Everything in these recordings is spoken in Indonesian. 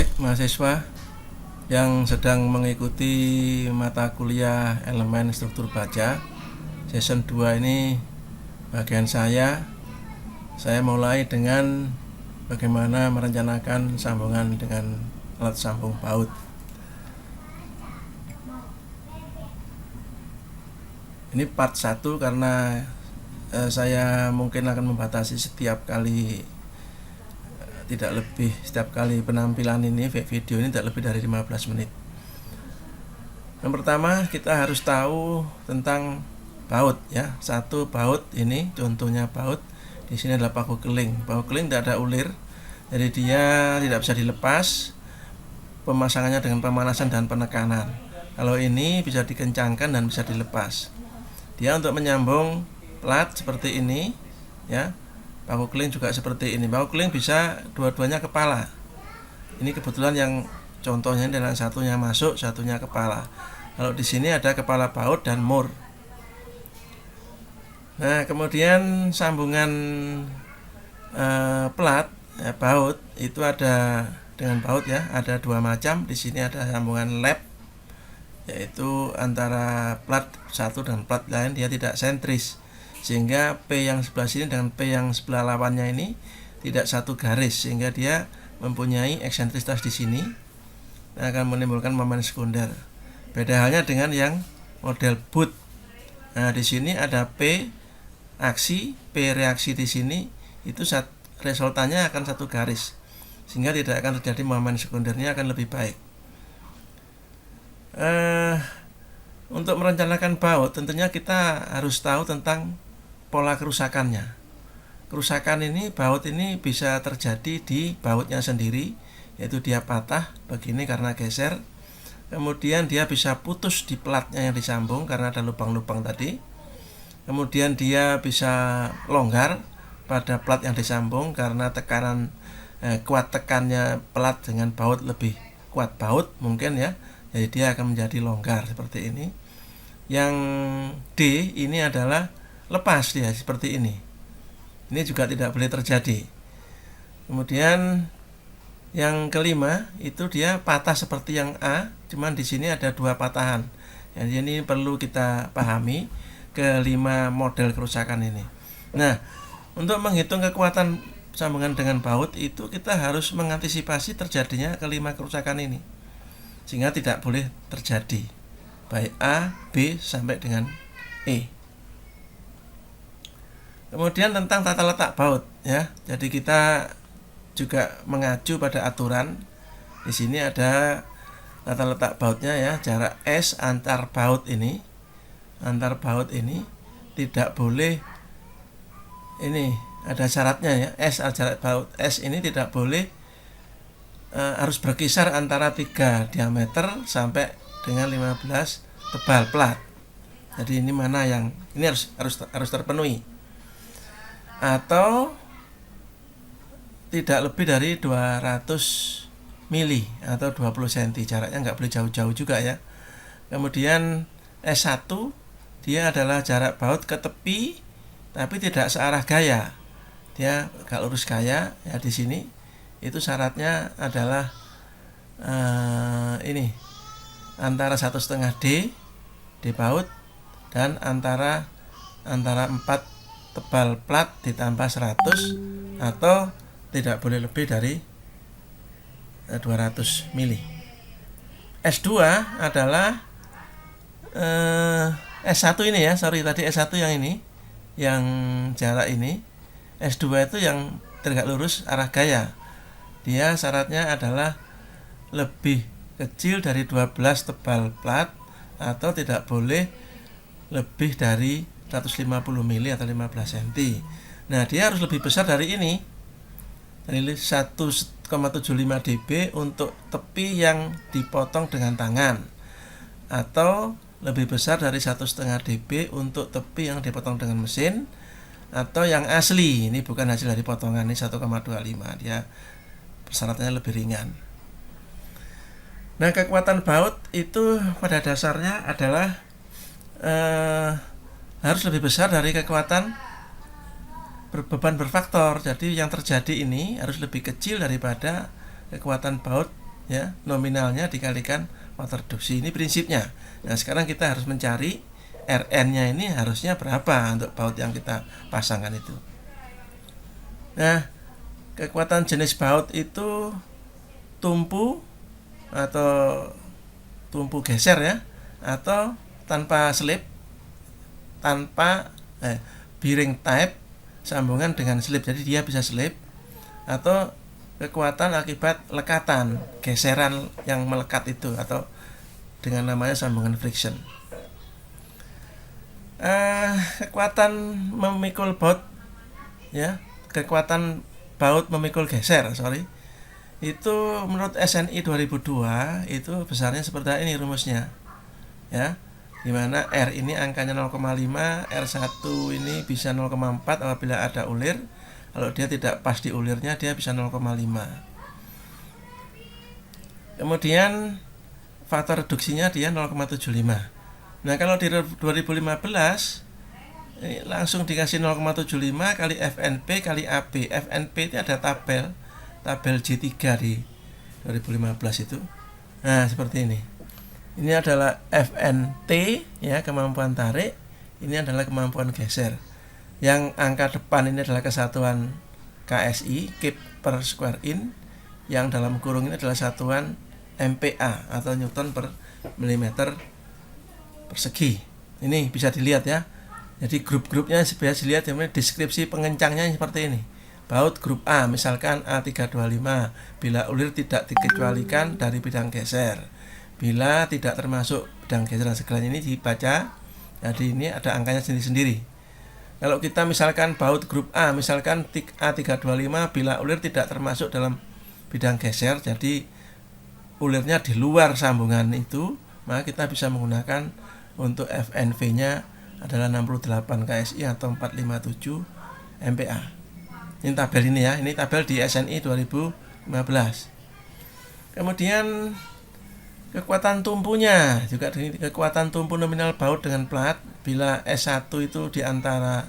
Baik, mahasiswa yang sedang mengikuti mata kuliah elemen struktur baja season 2 ini bagian saya mulai dengan bagaimana merencanakan sambungan dengan alat sambung baut. Ini part 1 karena saya mungkin akan membatasi setiap kali penampilan ini, video ini tidak lebih dari 15 menit. Yang pertama, kita harus tahu tentang baut ya. Satu, baut ini contohnya baut. Di sini adalah paku keling. Paku keling tidak ada ulir, jadi dia tidak bisa dilepas. Pemasangannya dengan pemanasan dan penekanan. Kalau ini bisa dikencangkan dan bisa dilepas. Dia untuk menyambung plat seperti ini ya. Paku keling juga seperti ini. Paku keling bisa dua-duanya kepala. Ini kebetulan yang contohnya adalah satunya masuk, satunya kepala. Kalau di sini ada kepala baut dan mur. Nah, kemudian sambungan plat baut itu ada dengan baut ya, ada dua macam. Di sini ada sambungan lap, yaitu antara plat satu dan plat lain dia tidak sentris, sehingga P yang sebelah sini dengan P yang sebelah lawannya ini tidak satu garis, sehingga dia mempunyai eksentrisitas di sini, akan menimbulkan momen sekunder. Beda halnya dengan yang model boot. Nah, di sini ada P aksi, P reaksi di sini, itu resultannya akan satu garis, sehingga tidak akan terjadi momen sekundernya, akan lebih baik. Untuk merencanakan baut tentunya kita harus tahu tentang pola kerusakannya. Kerusakan ini, baut ini bisa terjadi di bautnya sendiri, yaitu dia patah begini karena geser. Kemudian dia bisa putus di platnya yang disambung karena ada lubang-lubang tadi. Kemudian dia bisa longgar pada plat yang disambung karena tekanan kuat tekannya plat dengan baut lebih kuat baut mungkin ya. Jadi dia akan menjadi longgar seperti ini. Yang D ini adalah lepas dia seperti ini. Ini juga tidak boleh terjadi. Kemudian yang kelima itu dia patah seperti yang A, cuman di sini ada dua patahan. Jadi ini perlu kita pahami kelima model kerusakan ini. Nah, untuk menghitung kekuatan sambungan dengan baut itu kita harus mengantisipasi terjadinya kelima kerusakan ini, sehingga tidak boleh terjadi baik A, B sampai dengan E. Kemudian tentang tata letak baut ya. Jadi kita juga mengacu pada aturan. Di sini ada tata letak bautnya ya, jarak S antar baut ini tidak boleh, ini ada syaratnya ya. Jarak baut S ini tidak boleh harus berkisar antara 3 diameter sampai dengan 15 tebal plat. Jadi ini mana yang ini harus terpenuhi. Atau tidak lebih dari 200 mili atau 20 cm, jaraknya nggak boleh jauh-jauh juga ya. Kemudian S1 dia adalah jarak baut ke tepi tapi tidak searah gaya, dia agak lurus gaya ya. Di sini itu syaratnya adalah ini antara 1,5 D baut dan antara 4 tebal plat ditambah 100 atau tidak boleh lebih dari 200 mili. S2 adalah S1 ini ya, tadi S1 yang ini, yang jarak ini. S2 itu yang tegak lurus arah gaya. Dia syaratnya adalah lebih kecil dari 12 tebal plat atau tidak boleh lebih dari 150 mili atau 15 cm. Nah, dia harus lebih besar dari ini. Dari 1,75 dB untuk tepi yang dipotong dengan tangan, atau lebih besar dari 1,5 dB untuk tepi yang dipotong dengan mesin, atau yang asli. Ini bukan hasil dari potongan, ini 1,25. Dia persyaratannya lebih ringan. Nah, kekuatan baut itu pada dasarnya adalah harus lebih besar dari kekuatan beban berfaktor. Jadi yang terjadi ini harus lebih kecil daripada kekuatan baut ya, nominalnya dikalikan faktor reduksi. Ini prinsipnya. Nah, sekarang kita harus mencari Rn-nya ini harusnya berapa untuk baut yang kita pasangkan itu. Nah, kekuatan jenis baut itu tumpu atau tumpu geser ya, atau tanpa slip, tanpa bearing type sambungan dengan slip, jadi dia bisa slip, atau kekuatan akibat lekatan, geseran yang melekat itu, atau dengan namanya sambungan friction. Kekuatan memikul baut ya, kekuatan baut memikul geser, itu menurut SNI 2002 itu besarnya seperti ini rumusnya ya, dimana R ini angkanya 0,5, R1 ini bisa 0,4 apabila ada ulir. Kalau dia tidak pas di ulirnya, dia bisa 0,5. Kemudian faktor reduksinya dia 0,75. Nah, kalau di 2015 ini langsung dikasih 0,75 kali FNP kali AB. FNP itu ada tabel J3 di 2015 itu. Nah, seperti ini. Ini adalah FNT ya, kemampuan tarik. Ini adalah kemampuan geser. Yang angka depan ini adalah kesatuan KSI, kip per square in. Yang dalam kurung ini adalah satuan MPa atau Newton per milimeter persegi. Ini bisa dilihat ya. Jadi grup-grupnya bisa dilihat, deskripsi pengencangnya seperti ini. Baut grup A misalkan A325 bila ulir tidak dikecualikan dari bidang geser. Bila tidak termasuk bidang geser dan segalanya ini dibaca. Jadi ini ada angkanya sendiri-sendiri. Kalau kita misalkan baut grup A, misalkan A325 bila ulir tidak termasuk dalam bidang geser, jadi ulirnya di luar sambungan itu, maka kita bisa menggunakan untuk FNV-nya adalah 68 KSI atau 457 MPa. Ini tabel ini ya, ini tabel di SNI 2015. Kemudian kekuatan tumpunya juga, kekuatan tumpu nominal baut dengan plat bila S1 itu diantara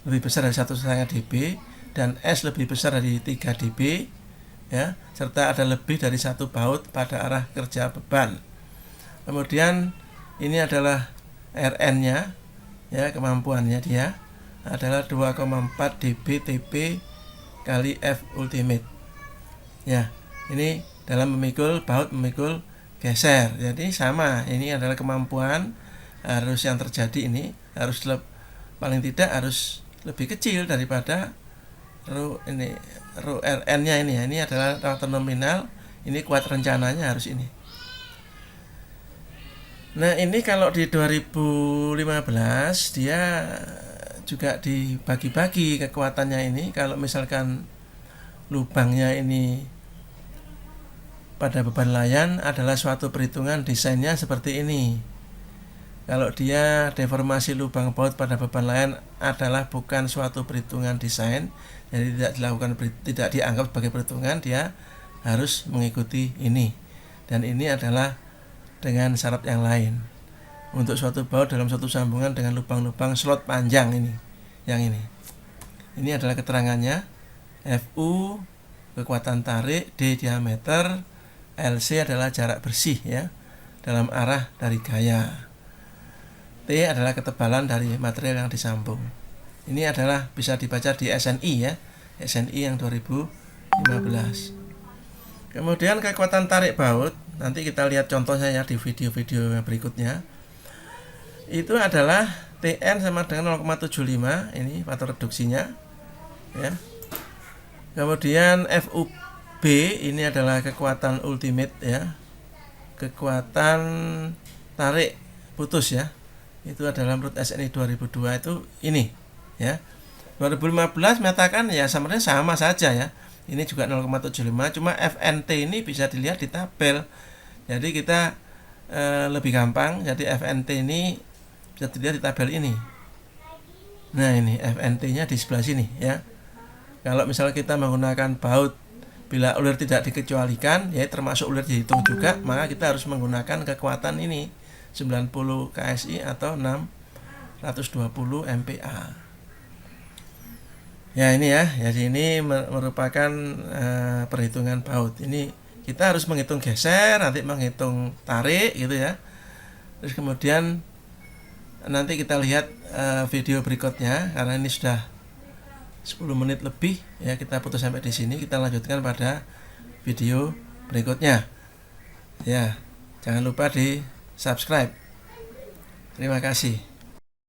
lebih besar dari 1,5 dB dan S lebih besar dari 3 dB ya, serta ada lebih dari satu baut pada arah kerja beban. Kemudian ini adalah Rn-nya ya, kemampuannya dia adalah 2,4 dB TP kali F ultimate. Ya, ini dalam memikul baut memikul geser. Jadi sama, ini adalah kemampuan harus yang terjadi ini harus paling tidak harus lebih kecil daripada rho Rn-nya ini ya. Ini adalah faktor nominal, ini kuat rencananya harus ini. Nah, ini kalau di 2015 dia juga dibagi-bagi kekuatannya ini. Kalau misalkan lubangnya ini pada beban layan adalah suatu perhitungan desainnya seperti ini. Kalau dia deformasi lubang baut pada beban layan adalah bukan suatu perhitungan desain, jadi tidak dianggap sebagai perhitungan, dia harus mengikuti ini. Dan ini adalah dengan syarat yang lain. Untuk suatu baut dalam suatu sambungan dengan lubang-lubang slot panjang ini, yang ini. Ini adalah keterangannya. Fu kekuatan tarik, D diameter, LC adalah jarak bersih ya dalam arah dari gaya. T adalah ketebalan dari material yang disambung. Ini adalah bisa dibaca di SNI ya, SNI yang 2015. Kemudian kekuatan tarik baut, nanti kita lihat contohnya ya di video-video berikutnya. Itu adalah Tn sama dengan 0,75, ini faktor reduksinya ya. Kemudian FUB ini adalah kekuatan ultimate ya, kekuatan tarik putus ya. Itu adalah menurut SNI 2002 itu ini ya. 2015 menyatakan ya sebenarnya sama saja ya. Ini juga 0,75, cuma FNT ini bisa dilihat di tabel. Jadi kita lebih gampang. Jadi FNT ini bisa dilihat di tabel ini. Nah, ini FNT-nya di sebelah sini ya. Kalau misalnya kita menggunakan baut bila ulir tidak dikecualikan, ya termasuk ulir dihitung juga, maka kita harus menggunakan kekuatan ini 90 KSI atau 620 MPa. Ya ini ya, jadi ini merupakan perhitungan baut. Ini kita harus menghitung geser, nanti menghitung tarik gitu ya. Terus kemudian nanti kita lihat video berikutnya, karena ini sudah 10 menit lebih ya, kita putus sampai di sini. Kita lanjutkan pada video berikutnya ya. Jangan lupa di subscribe. Terima kasih.